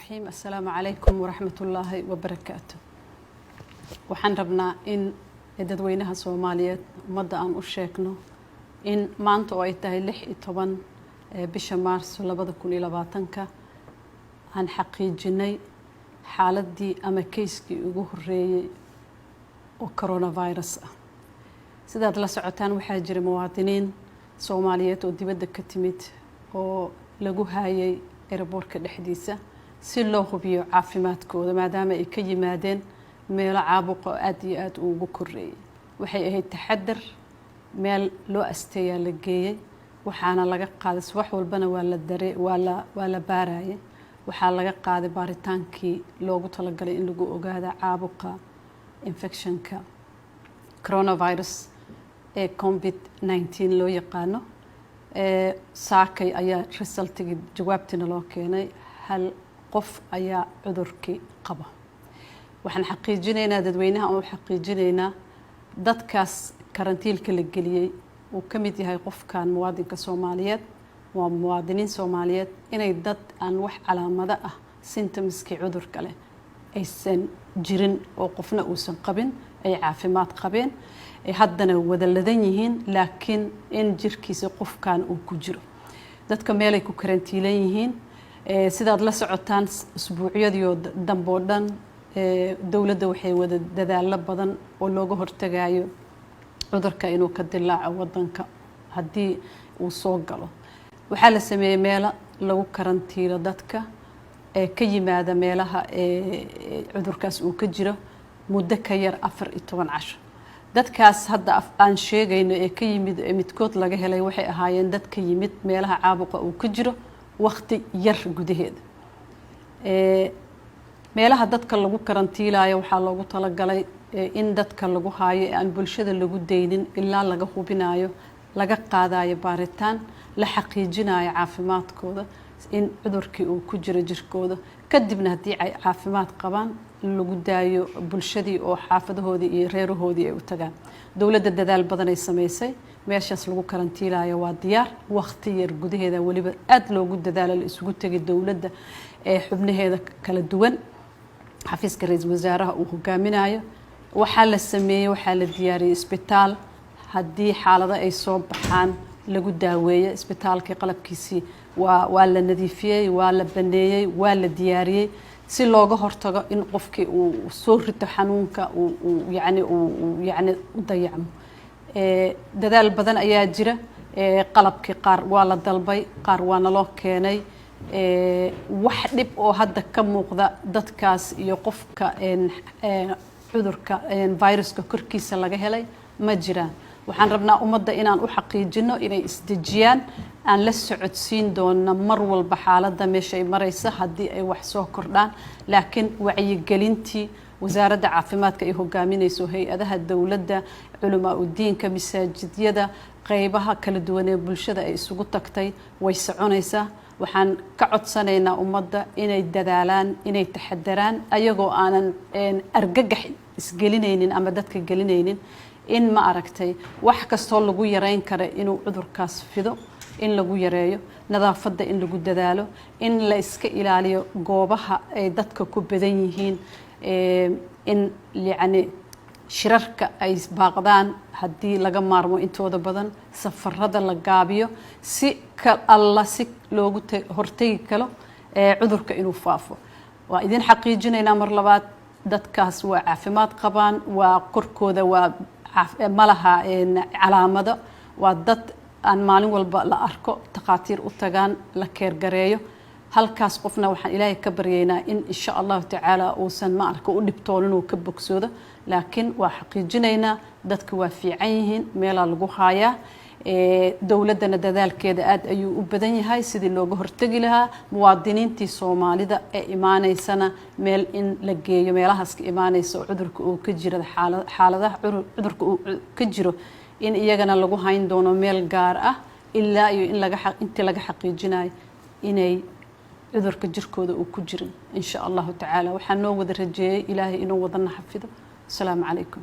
الرحيم. السلام عليكم ورحمة الله وبركاته. waxaan rabnaa in dadweynaha Soomaaliyeed umada aan u sheegno in maanta oo ay tahay 16 bisha Maarso 2020 aan xaqiijinay xaaladii ama keyskii ugu horeeyay oo coronavirus ah. sidaad la socotaan waxaa jira muwaadiniin Soomaaliyeed oo dibadda ka timid oo lagu hayay airportka dhexdiisa si loo hubiyo caafimaadkooda maadaama ay ka yimaadeen meelo caabuqa aad iyo aad ugu koreeyay. waxay ahayd taxadar meel loo asteeyaa la geeyay waxaana laga qaaday wax walbana waa la baarayay waxaa laga qaaday baaritaankii loogu talagalay in lagu ogaado caabuqa infectionka coronavirus ee COVID-19 loo yaqaano. saakay ayaa resultigi jawaabtina loo keenay hal qof ayaa cudurkii qaba. waxaan xaqiijinaynaa dadweynaha oo xaqiijinaynaa dadkaas karantiilka la geliyay uu ka mid yahay qofkan muwaadinka Soomaaliyeed waa muwaadiniin Soomaaliyeed inay dad aan wax calaamado ah symptomski cudurka leh aysan jirin oo qofna uusan qabin ay caafimaad qabeen ay haddana wada ladan yihiin laakiin in jirkiisa qofkan uu ku jiro. dadka meel ay ku karantiilan yihiin sidaad la socotaan usbuucyadii dambe oo dhan dawladda waxay wada dadaalo badan oo looga hortagayo cudurka inuu ka dilaaco wadanka haddii uu soo galo. waxaa la sameeyay meelo lagu karantiilo dadka ka yimaada meelaha cudurkaas uu ka jiro muddo ka yar 14 casho. dadkaas hadda aan sheegayno ee ka yimid midkood laga helay waxay ahaayeen dad ka yimid meelaha caabuqa uu ka jiro waqti yar gudaheeda. meelaha dadka lagu karantiilayo waxaa loogu talagalay in dadka lagu haayo aan bulshada lagu deynin ilaa laga hubinayo laga qaadayo baaritaan la xaqiijinayo caafimaadkooda in cudurkii uu ku jiro jirkooda kadibna haddii ay caafimaad qabaan lagu daayo bulshadii oo xaafadahoodii iyo reerahoodii ay u tagaan. dawladda dadaal badan ay sameysay meeshaas lagu karantiilayo waa diyaar waqti yar gudaheeda waliba aad loogu dadaalo la isugu tagay dawladda xubnaheeda kala duwan xafiiska ra'iisul wasaaraha uu hogaaminayo waxaa la sameeyay waxaa la diyaariyay isbitaal haddii xaalado ay soo baxaan lagu daaweeyo isbitaalkii qalabkiisii waa la nadiifiyay waa la baneeyay waa la diyaariyay si looga hortago in qofkii uu soo rito xanuunka uu yani u dayacmo. dadaal badan ayaa jira qalabkii qaar waa la dalbay qaar waa naloo keenay wax dhib oo hadda ka muuqda dadkaas iyo qofka cudurka viruska korkiisa laga helay ma jiraan. waxaan rabnaa ummadda inaan u xaqiijino inay isdejiyaan aan la socodsiin doona mar walba xaaladda meesha ay maraysa haddii ay wax soo kordhaan laakiin wacyigelintii wasaaradda caafimaadka ay hogaaminayso hay-adaha dawladda culamaa u diinka masaajidyada qaybaha kala duwan ee bulshada ay isugu tagtay way soconaysaa. waxaan ka codsanaynaa ummadda inay dadaalaan inay taxadaraan ayagoo aanan argagax isgelinaynin ama dadka gelinaynin in ma aragtay wax kastoo lagu yareyn karo inuu cudurkaas fido in lagu yareeyo nadaafadda in lagu dadaalo in la iska ilaaliyo goobaha ay dadka ku badan yihiin in yani shirarka ay baaqdaan haddii laga maarmo intooda badan safarada la gaabiyo si alla si loogu hortagi karo cudurka inuu faafo. waa idin xaqiijinaynaa mar labaad dadkaas waa caafimaad qabaan waa korkooda waa malaha calaamado waa dad aan maalin walba la arko takhaatiir u tagaan la keergareeyo. halkaas qofna waxaan ilaahay ka baryaynaa in insha Allah tacaala uusan ma arko u dhibtoonin oo ka bogsoodo laakiin waa xaqiijinaynaa dadku waa fiican yihiin meela lagu haayaa. dawladana dadaalkeeda aad ayuu u badan yahay sidii looga hortagi lahaa muwaadiniintii Soomaalida ee imaanaysana meel in la geeyo meelahaas ka imaanayso cudurka uu ka jiro xaaladaha cudurka uu ka jiro in iyagana lagu hayn doono meel gaar ah ilaa iyo in intii laga xaqiijinayo inay cudurka jirkooda uu ku jirin insha Allah tacaala. waxaan noo wada rajeeyay ilaahay inuu wadana xafido. السلام عليكم.